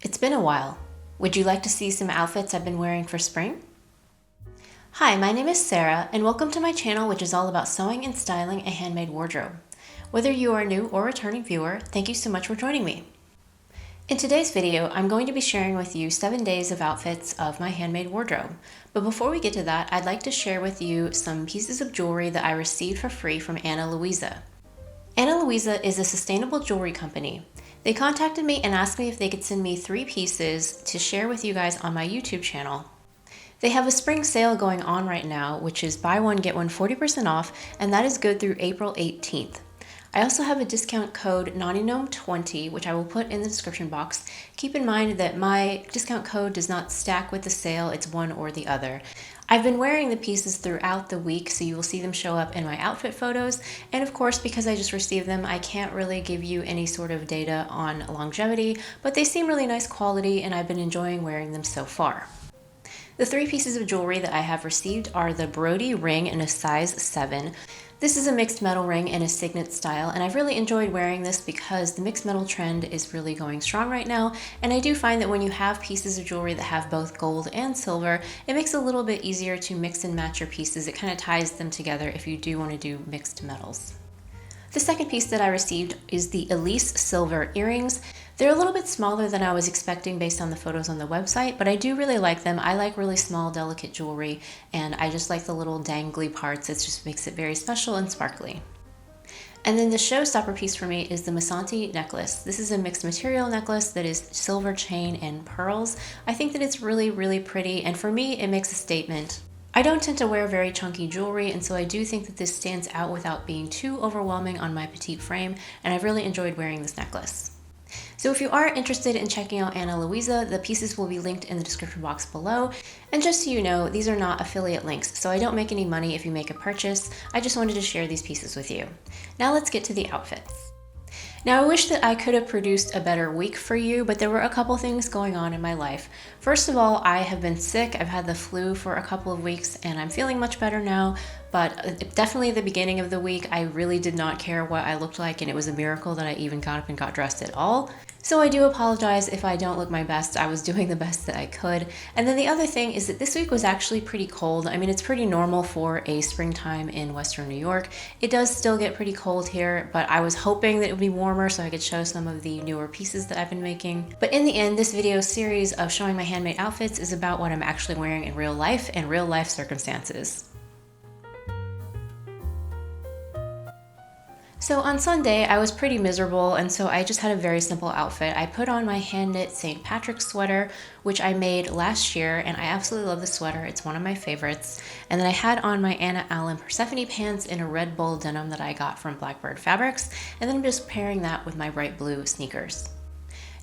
It's been a while. Would you like to see some outfits I've been wearing for spring? Hi, my name is Sarah, and welcome to my channel, which is all about sewing and styling a handmade wardrobe. Whether you are a new or returning viewer, thank you so much for joining me. In today's video, I'm going to be sharing with you 7 days of outfits of my handmade wardrobe. But before we get to that, I'd like to share with you some pieces of jewelry that I received for free from Luisa. Luisa is a sustainable jewelry company. They contacted me and asked me if they could send me 3 pieces to share with you guys on my YouTube channel. They have a spring sale going on right now, which is buy one, get one 40% off, and that is good through April 18th. I also have a discount code knottygnome20, which I will put in the description box. Keep in mind that my discount code does not stack with the sale, it's one or the other. I've been wearing the pieces throughout the week, so you will see them show up in my outfit photos. And of course, because I just received them, I can't really give you any sort of data on longevity, but they seem really nice quality and I've been enjoying wearing them so far. The 3 pieces of jewelry that I have received are the Brody ring in a size 7. This is a mixed metal ring in a signet style, and I've really enjoyed wearing this because the mixed metal trend is really going strong right now, and I do find that when you have pieces of jewelry that have both gold and silver, it makes it a little bit easier to mix and match your pieces. It kind of ties them together if you do want to do mixed metals. The second piece that I received is the Elise silver earrings. They're a little bit smaller than I was expecting based on the photos on the website, but I do really like them. I like really small, delicate jewelry, and I just like the little dangly parts. It just makes it very special and sparkly. And then the showstopper piece for me is the Masanti necklace. This is a mixed material necklace that is silver chain and pearls. I think that it's really, really pretty, and for me, it makes a statement. I don't tend to wear very chunky jewelry, and so I do think that this stands out without being too overwhelming on my petite frame, and I've really enjoyed wearing this necklace. So if you are interested in checking out Luisa, the pieces will be linked in the description box below. And just so you know, these are not affiliate links, so I don't make any money if you make a purchase. I just wanted to share these pieces with you. Now let's get to the outfits. Now I wish that I could have produced a better week for you, but there were a couple things going on in my life. First of all, I have been sick. I've had the flu for a couple of weeks and I'm feeling much better now, but definitely at the beginning of the week, I really did not care what I looked like, and it was a miracle that I even got up and got dressed at all. So I do apologize if I don't look my best. I was doing the best that I could. And then the other thing is that this week was actually pretty cold. I mean, it's pretty normal for a springtime in Western New York. It does still get pretty cold here, but I was hoping that it would be warmer so I could show some of the newer pieces that I've been making. But in the end, this video series of showing my handmade outfits is about what I'm actually wearing in real life and real life circumstances. So on Sunday, I was pretty miserable, and so I just had a very simple outfit. I put on my hand-knit St. Patrick's sweater, which I made last year, and I absolutely love the sweater. It's one of my favorites. And then I had on my Anna Allen Persephone pants in a Red Bull denim that I got from Blackbird Fabrics, and then I'm just pairing that with my bright blue sneakers.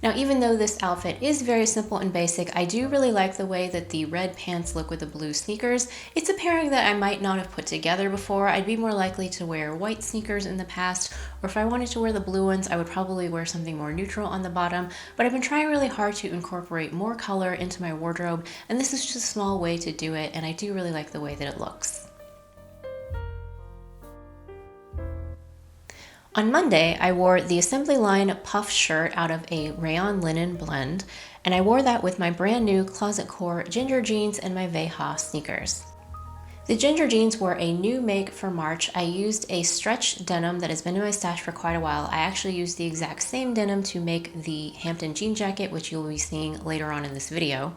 Now, even though this outfit is very simple and basic, I do really like the way that the red pants look with the blue sneakers. It's a pairing that I might not have put together before. I'd be more likely to wear white sneakers in the past, or if I wanted to wear the blue ones, I would probably wear something more neutral on the bottom, but I've been trying really hard to incorporate more color into my wardrobe, and this is just a small way to do it, and I do really like the way that it looks. On Monday, I wore the Assembly Line puff shirt out of a rayon linen blend, and I wore that with my brand new Closet Core ginger jeans and my Veja sneakers. The ginger jeans were a new make for March. I used a stretch denim that has been in my stash for quite a while. I actually used the exact same denim to make the Hampton jean jacket, which you'll be seeing later on in this video.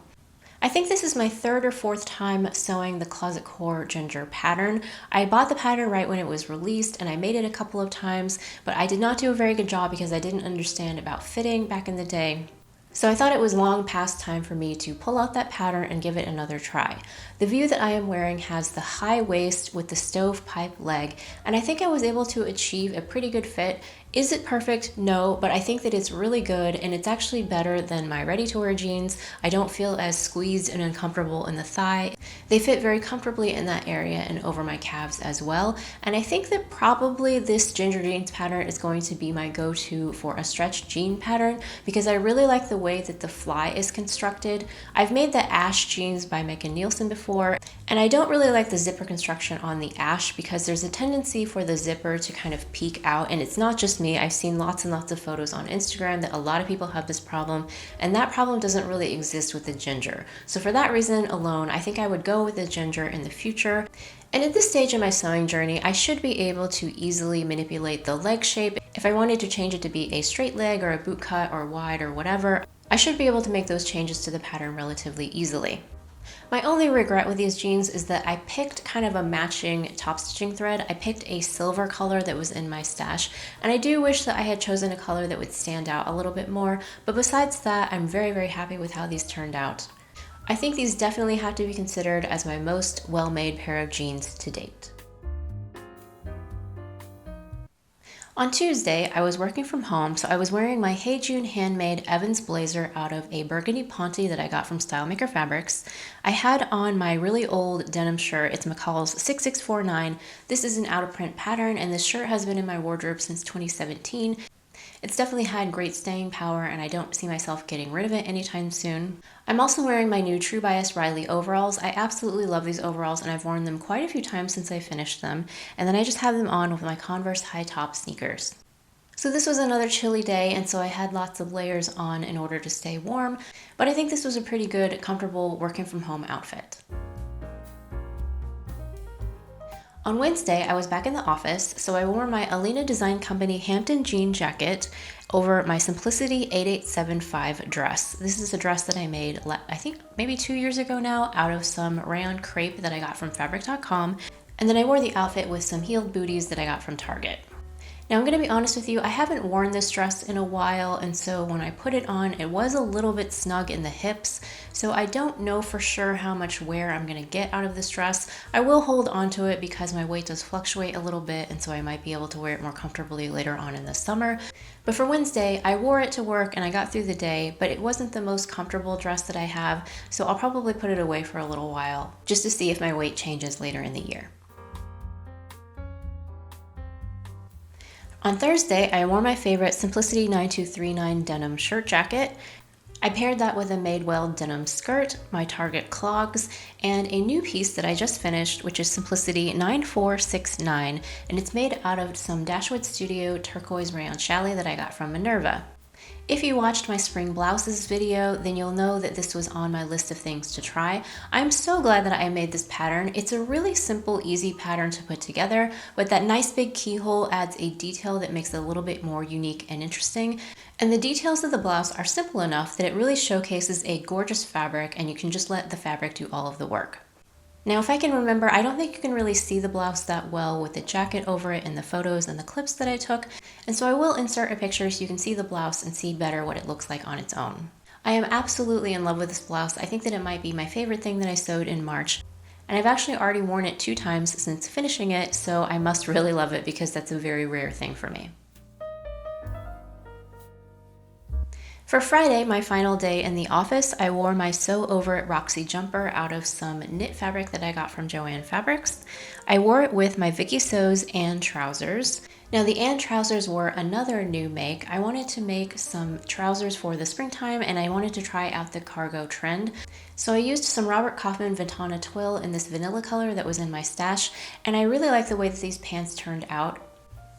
I think this is my 3rd or 4th time sewing the Closet Core ginger pattern. I bought the pattern right when it was released and I made it a couple of times, but I did not do a very good job because I didn't understand about fitting back in the day. So I thought it was long past time for me to pull out that pattern and give it another try. The view that I am wearing has the high waist with the stovepipe leg, and I think I was able to achieve a pretty good fit. Is it perfect? No, but I think that it's really good, and it's actually better than my ready-to-wear jeans. I don't feel as squeezed and uncomfortable in the thigh. They fit very comfortably in that area and over my calves as well, and I think that probably this ginger jeans pattern is going to be my go-to for a stretch jean pattern because I really like the way that the fly is constructed. I've made the Ash jeans by Megan Nielsen before, and I don't really like the zipper construction on the Ash because there's a tendency for the zipper to kind of peek out, and it's not just just me. I've seen lots and lots of photos on Instagram that a lot of people have this problem, and that problem doesn't really exist with the ginger. So for that reason alone, I think I would go with the ginger in the future. And at this stage in my sewing journey, I should be able to easily manipulate the leg shape. If I wanted to change it to be a straight leg or a boot cut or wide or whatever, I should be able to make those changes to the pattern relatively easily. My only regret with these jeans is that I picked kind of a matching top stitching thread. I picked a silver color that was in my stash, and I do wish that I had chosen a color that would stand out a little bit more, but besides that, I'm very, very happy with how these turned out. I think these definitely have to be considered as my most well-made pair of jeans to date. On Tuesday, I was working from home, so I was wearing my Hey June handmade Evans blazer out of a burgundy ponte that I got from Stylemaker Fabrics. I had on my really old denim shirt. It's McCall's 6649. This is an out-of-print pattern, and this shirt has been in my wardrobe since 2017. It's definitely had great staying power, and I don't see myself getting rid of it anytime soon. I'm also wearing my new True Bias Riley overalls. I absolutely love these overalls, and I've worn them quite a few times since I finished them. And then I just have them on with my Converse high top sneakers. So this was another chilly day, and so I had lots of layers on in order to stay warm, but I think this was a pretty good, comfortable working from home outfit. On Wednesday, I was back in the office, so I wore my Alina Design Company Hampton jean jacket over my Simplicity 8875 dress. This is a dress that I made, I think maybe 2 years ago now, out of some rayon crepe that I got from fabric.com, and then I wore the outfit with some heeled booties that I got from Target. Now I'm going to be honest with you, I haven't worn this dress in a while, and so when I put it on, it was a little bit snug in the hips, so I don't know for sure how much wear I'm going to get out of this dress. I will hold on to it because my weight does fluctuate a little bit, and so I might be able to wear it more comfortably later on in the summer. But for Wednesday, I wore it to work and I got through the day, but it wasn't the most comfortable dress that I have, so I'll probably put it away for a little while just to see if my weight changes later in the year. On Thursday, I wore my favorite Simplicity 9239 denim shirt jacket. I paired that with a Madewell denim skirt, my Target clogs, and a new piece that I just finished, which is Simplicity 9469, and it's made out of some Dashwood Studio turquoise rayon challis that I got from Minerva. If you watched my spring blouses video, then you'll know that this was on my list of things to try. I'm so glad that I made this pattern. It's a really simple, easy pattern to put together, but that nice big keyhole adds a detail that makes it a little bit more unique and interesting. And the details of the blouse are simple enough that it really showcases a gorgeous fabric, and you can just let the fabric do all of the work. Now, if I can remember, I don't think you can really see the blouse that well with the jacket over it in the photos and the clips that I took, and so I will insert a picture so you can see the blouse and see better what it looks like on its own. I am absolutely in love with this blouse. I think that it might be my favorite thing that I sewed in March, and I've actually already worn it 2 times since finishing it, so I must really love it because that's a very rare thing for me. For Friday, my final day in the office, I wore my Sew Over It Roxy jumper out of some knit fabric that I got from Joann Fabrics. I wore it with my Vicky Sews and trousers. Now the and trousers were another new make. I wanted to make some trousers for the springtime, and I wanted to try out the cargo trend. So I used some Robert Kaufman Ventana twill in this vanilla color that was in my stash, and I really like the way that these pants turned out.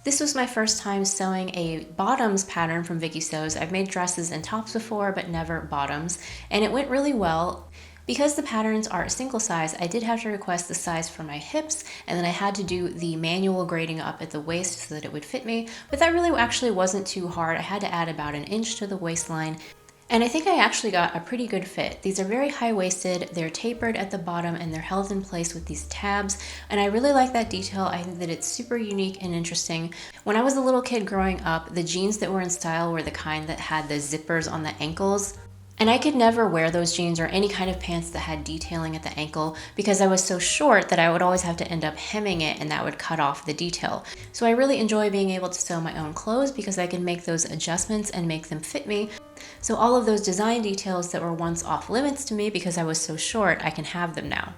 This was my first time sewing a bottoms pattern from Vicky Sews. I've made dresses and tops before, but never bottoms, and it went really well. Because the patterns are single size, I did have to request the size for my hips, and then I had to do the manual grading up at the waist so that it would fit me, but that really actually wasn't too hard. I had to add about 1 inch to the waistline, and I think I actually got a pretty good fit. These are very high-waisted, they're tapered at the bottom, and they're held in place with these tabs, and I really like that detail. I think that it's super unique and interesting. When I was a little kid growing up, the jeans that were in style were the kind that had the zippers on the ankles, and I could never wear those jeans or any kind of pants that had detailing at the ankle because I was so short that I would always have to end up hemming it, and that would cut off the detail. So I really enjoy being able to sew my own clothes because I can make those adjustments and make them fit me. So all of those design details that were once off limits to me because I was so short, I can have them now.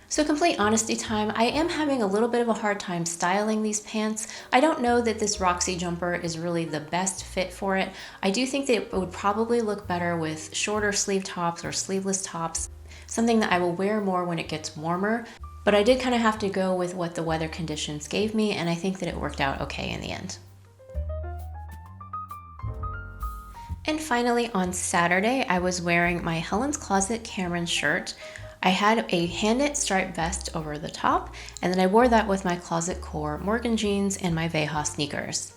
So complete honesty time, I am having a little bit of a hard time styling these pants. I don't know that this Roxy jumper is really the best fit for it. I do think that it would probably look better with shorter sleeve tops or sleeveless tops, something that I will wear more when it gets warmer. But I did kind of have to go with what the weather conditions gave me, and I think that it worked out okay in the end. And finally, on Saturday, I was wearing my Helen's Closet Cameron shirt. I had a hand knit striped vest over the top, and then I wore that with my Closet Core Morgan jeans and my Veja sneakers.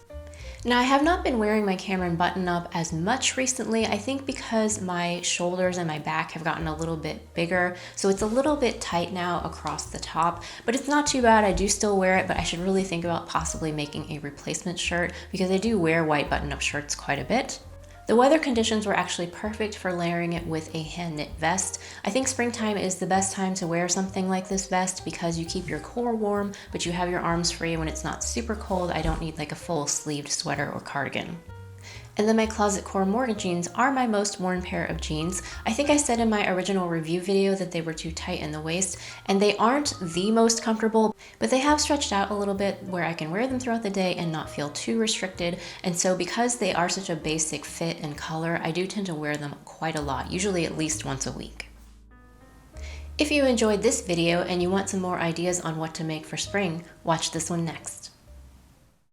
Now, I have not been wearing my Cameron button up as much recently, I think because my shoulders and my back have gotten a little bit bigger, so it's a little bit tight now across the top, but it's not too bad. I do still wear it, but I should really think about possibly making a replacement shirt because I do wear white button-up shirts quite a bit. The weather conditions were actually perfect for layering it with a hand knit vest. I think springtime is the best time to wear something like this vest because you keep your core warm, but you have your arms free when it's not super cold. I don't need like a full sleeved sweater or cardigan. And then my Closet Core Morgan jeans are my most worn pair of jeans. I think I said in my original review video that they were too tight in the waist, and they aren't the most comfortable, but they have stretched out a little bit where I can wear them throughout the day and not feel too restricted. And so because they are such a basic fit and color, I do tend to wear them quite a lot, usually at least once a week. If you enjoyed this video and you want some more ideas on what to make for spring, watch this one next.